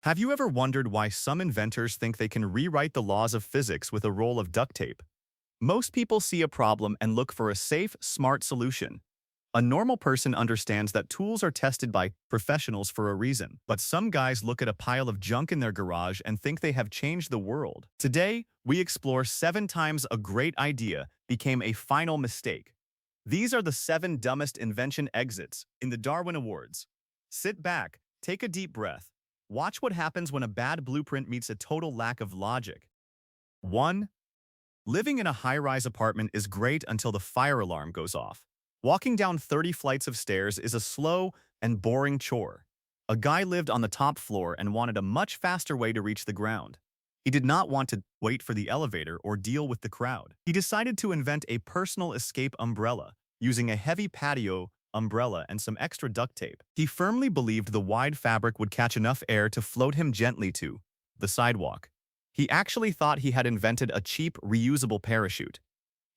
Have you ever wondered why some inventors think they can rewrite the laws of physics with a roll of duct tape? Most people see a problem and look for a safe, smart solution. A normal person understands that tools are tested by professionals for a reason, but some guys look at a pile of junk in their garage and think they have changed the world. Today, we explore 7 times a great idea became a final mistake. These are the 7 dumbest invention exits in the Darwin Awards. Sit back, take a deep breath. Watch what happens when a bad blueprint meets a total lack of logic. 1. Living in a high-rise apartment is great until the fire alarm goes off. Walking down 30 flights of stairs is a slow and boring chore. A guy lived on the top floor and wanted a much faster way to reach the ground. He did not want to wait for the elevator or deal with the crowd. He decided to invent a personal escape umbrella, using a heavy patio umbrella and some extra duct tape. He firmly believed the wide fabric would catch enough air to float him gently to the sidewalk. He actually thought he had invented a cheap, reusable parachute.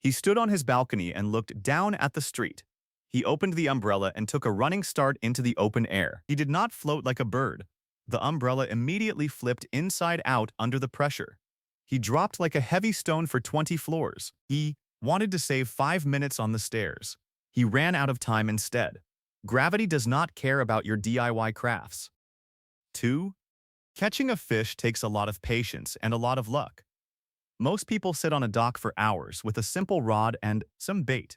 He stood on his balcony and looked down at the street. He opened the umbrella and took a running start into the open air. He did not float like a bird. The umbrella immediately flipped inside out under the pressure. He dropped like a heavy stone for 20 floors. He wanted to save 5 minutes on the stairs. He ran out of time instead. Gravity does not care about your DIY crafts. 2. Catching a fish takes a lot of patience and a lot of luck. Most people sit on a dock for hours with a simple rod and some bait.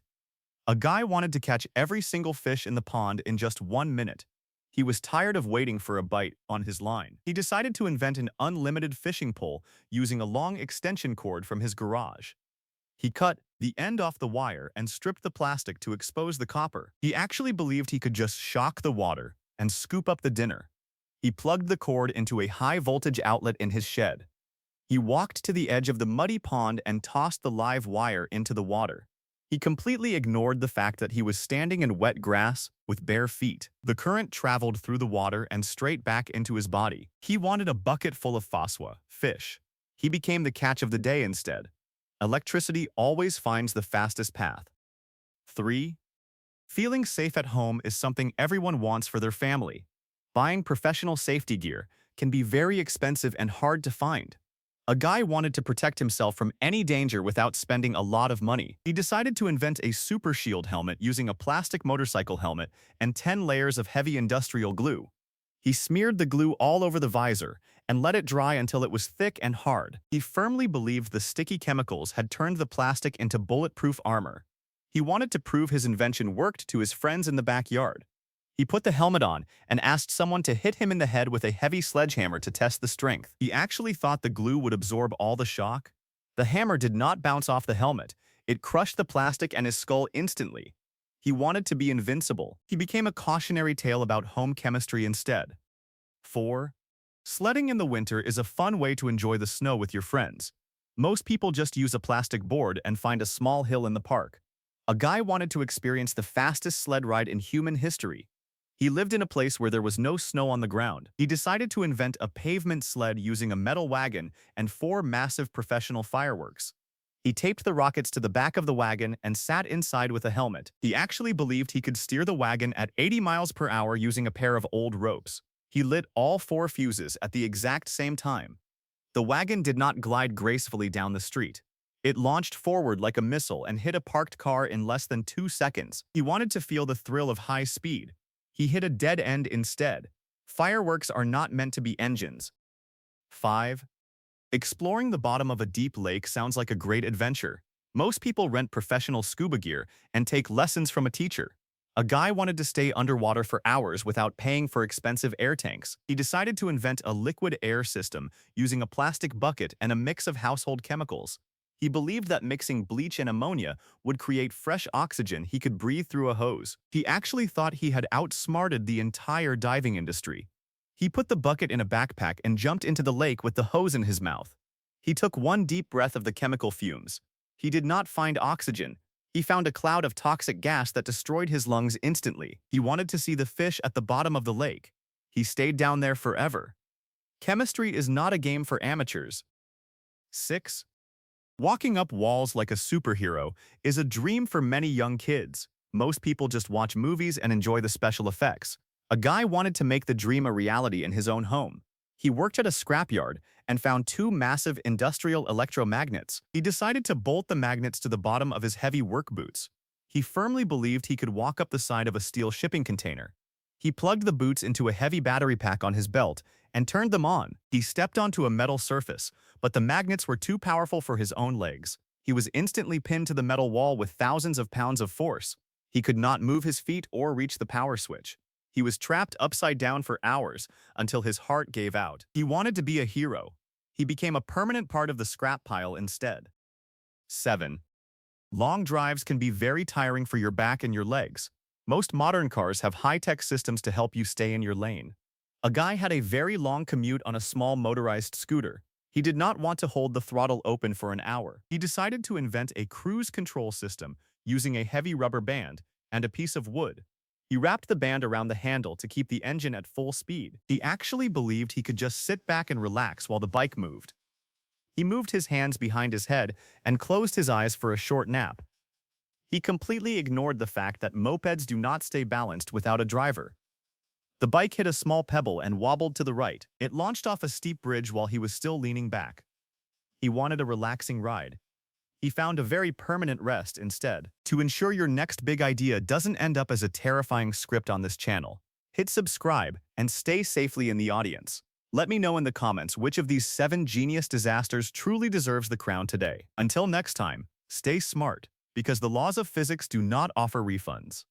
A guy wanted to catch every single fish in the pond in just 1 minute. He was tired of waiting for a bite on his line. He decided to invent an unlimited fishing pole using a long extension cord from his garage. He cut the end off the wire and stripped the plastic to expose the copper. He actually believed he could just shock the water and scoop up the dinner. He plugged the cord into a high-voltage outlet in his shed. He walked to the edge of the muddy pond and tossed the live wire into the water. He completely ignored the fact that he was standing in wet grass with bare feet. The current traveled through the water and straight back into his body. He wanted a bucket full of phosphor, fish. He became the catch of the day instead. Electricity always finds the fastest path. 3. Feeling safe at home is something everyone wants for their family. Buying professional safety gear can be very expensive and hard to find. A guy wanted to protect himself from any danger without spending a lot of money. He decided to invent a super shield helmet using a plastic motorcycle helmet and 10 layers of heavy industrial glue. He smeared the glue all over the visor and let it dry until it was thick and hard. He firmly believed the sticky chemicals had turned the plastic into bulletproof armor. He wanted to prove his invention worked to his friends in the backyard. He put the helmet on and asked someone to hit him in the head with a heavy sledgehammer to test the strength. He actually thought the glue would absorb all the shock. The hammer did not bounce off the helmet. It crushed the plastic and his skull instantly. He wanted to be invincible. He became a cautionary tale about home chemistry instead. 4. Sledding in the winter is a fun way to enjoy the snow with your friends. Most people just use a plastic board and find a small hill in the park. A guy wanted to experience the fastest sled ride in human history. He lived in a place where there was no snow on the ground. He decided to invent a pavement sled using a metal wagon and 4 massive professional fireworks. He taped the rockets to the back of the wagon and sat inside with a helmet. He actually believed he could steer the wagon at 80 miles per hour using a pair of old ropes. He lit all 4 fuses at the exact same time. The wagon did not glide gracefully down the street. It launched forward like a missile and hit a parked car in less than 2 seconds. He wanted to feel the thrill of high speed. He hit a dead end instead. Fireworks are not meant to be engines. 5. Exploring the bottom of a deep lake sounds like a great adventure. Most people rent professional scuba gear and take lessons from a teacher. A guy wanted to stay underwater for hours without paying for expensive air tanks. He decided to invent a liquid air system using a plastic bucket and a mix of household chemicals. He believed that mixing bleach and ammonia would create fresh oxygen he could breathe through a hose. He actually thought he had outsmarted the entire diving industry. He put the bucket in a backpack and jumped into the lake with the hose in his mouth. He took 1 deep breath of the chemical fumes. He did not find oxygen. He found a cloud of toxic gas that destroyed his lungs instantly. He wanted to see the fish at the bottom of the lake. He stayed down there forever. Chemistry is not a game for amateurs. 6. Walking up walls like a superhero is a dream for many young kids. Most people just watch movies and enjoy the special effects. A guy wanted to make the dream a reality in his own home. He worked at a scrapyard and found two massive industrial electromagnets. He decided to bolt the magnets to the bottom of his heavy work boots. He firmly believed he could walk up the side of a steel shipping container. He plugged the boots into a heavy battery pack on his belt and turned them on. He stepped onto a metal surface, but the magnets were too powerful for his own legs. He was instantly pinned to the metal wall with thousands of pounds of force. He could not move his feet or reach the power switch. He was trapped upside down for hours until his heart gave out. He wanted to be a hero. He became a permanent part of the scrap pile instead. 7. Long drives can be very tiring for your back and your legs. Most modern cars have high-tech systems to help you stay in your lane. A guy had a very long commute on a small motorized scooter. He did not want to hold the throttle open for an hour. He decided to invent a cruise control system using a heavy rubber band and a piece of wood. He wrapped the band around the handle to keep the engine at full speed. He actually believed he could just sit back and relax while the bike moved. He moved his hands behind his head and closed his eyes for a short nap. He completely ignored the fact that mopeds do not stay balanced without a driver. The bike hit a small pebble and wobbled to the right. It launched off a steep bridge while he was still leaning back. He wanted a relaxing ride. He found a very permanent rest instead. To ensure your next big idea doesn't end up as a terrifying script on this channel, hit subscribe and stay safely in the audience. Let me know in the comments which of these 7 genius disasters truly deserves the crown today. Until next time, stay smart, because the laws of physics do not offer refunds.